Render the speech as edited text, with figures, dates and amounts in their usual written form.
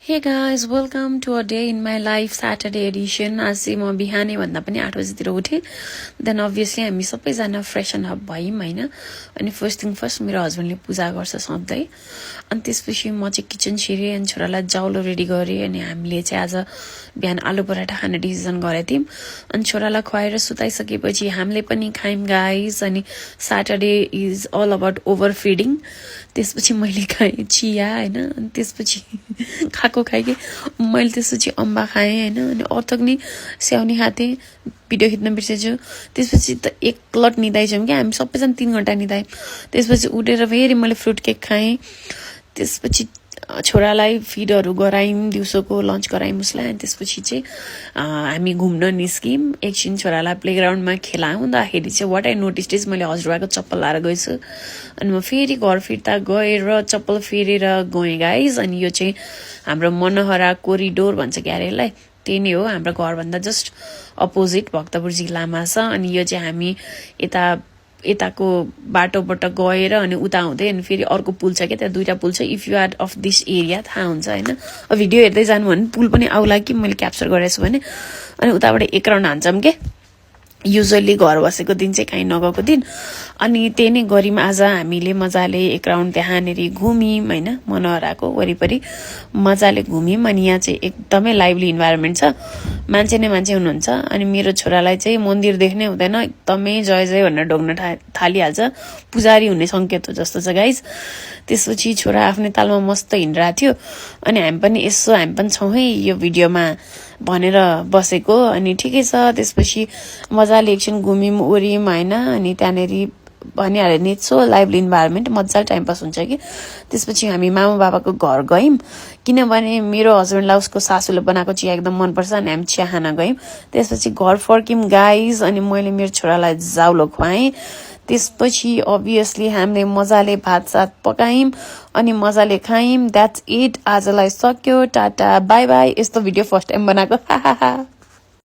Hey guys, welcome to a day in my life Saturday edition. आज चाहिँ म बिहानै भन्दा पनि 8 बजेतिर उठे. Then obviously हामी सबैजना फ्रेश एन्ड अप भयौँ हैन. अनि फर्स्ट थिङ फर्स्ट मेरो हस्बन्डले पूजा गर्छ सधैँ. अनि त्यसपछि म चाहिँ किचन छिरे अनि छोरालाई जाउलो रेडी गरे अनि हामीले चाहिँ आज बिहान आलु पराठा खाने डिसिजन गरेको थियौँ. अनि छोरालाई खुवाएर सुताइसकेपछि हामीले पनि खायौँ गाइस. अनि Saturday is all about over feeding. त्यसपछि मैले खाएँ चिया हैन. अनि त्यसपछि खाएको खाएँ मैले त्यसपछि अम्बा खाएँ हैन. अनि अर्थक स्याउनी खाथे भिडियो खिच्न बिर्सेछु. त्यसपछि त एक लट निदाइछौँ क्या हामी सबैजना 3 घण्टा निदायौँ. त्यसपछि उठेर फेरि मैले फ्रुट केक खाएँ. त्यसपछि छोरालाई फिडहरू गरायौँ दिउँसोको लन्च गरायौँ उसलाई. अनि त्यसपछि चाहिँ हामी घुम्न निस्क्यौँ. एकछिन छोरालाई प्लेग्राउन्डमा खेलाउँदाखेरि चाहिँ वाट आई नोटिस्ड इज मैले हजुरबाको चप्पल लाएर गएछु. अनि म फेरि घर फिर्ता गएर चप्पल फेरेर गएँ गाइज. अनि यो चाहिँ हाम्रो मनोहरा कोरिडोर भन्छ क्यारे यसलाई. त्यही नै हो हाम्रो घरभन्दा जस्ट अपोजिट भक्तपुर जिल्लामा छ. अनि यो चाहिँ हामी यताको बाटोबाट गएर अनि उता हुँदै अनि फेरि अर्को पुल छ क्या. त्यहाँ 2टा पुल छ. If you are of this area थाहा हुन्छ हैन. भिडियो हेर्दै जानु भने पुल पनि आउला कि मैले क्याप्चर गरेको छु भने. अनि उताबाट एक राउन्ड हान्छौँ के युजुअली घर बसेको दिन चाहिँ कहीँ नगएको दिन. अनि त्यही नै गऱ्यौँ आज हामीले मजाले एक राउन्ड त्यहाँनिर घुम्यौँ हैन. मनोहराको वरिपरि मजाले घुम्यौँ. अनि यहाँ चाहिँ एकदमै लाइभली इन्भाइरोमेन्ट छ. मान्छे नै मान्छे हुनुहुन्छ. अनि मेरो छोरालाई चाहिँ मन्दिर देख्नै हुँदैन एकदमै जय जय भनेर ढोग्न थालिहाल्छ. पुजारी हुने सङ्केत हो जस्तो छ गाइज. त्यसपछि छोरा आफ्नै तालमा मस्त हिँडिरहेको थियो. अनि हामी पनि यसो हामी पनि छौँ है यो भिडियोमा भनेर बसेको. अनि ठिकै छ. त्यसपछि मजाले एकछिन घुम्यौँ ओर्यौँ हैन. अनि त्यहाँनिर भनिहाल्यो नि सो लाइभली इन्भाइरोमेन्ट मजाले टाइम पास हुन्छ कि. त्यसपछि हामी मामा बाबाको घर गयौँ किनभने मेरो हस्बेन्डलाई उसको सासूले बनाएको चिया एकदम मनपर्छ. अनि हामी चिया खान गयौँ. त्यसपछि घर फर्क्यौँ गाइज. अनि मैले मेरो छोरालाई जाउलो खुवाएँ. त्यसपछि अभियसली हामीले मजाले भात सात पकायौँ अनि मजाले खायौँ. That's it. आजलाई सक्यो. Tata bye by. यस्तो भिडियो फर्स्ट टाइम बनाएको.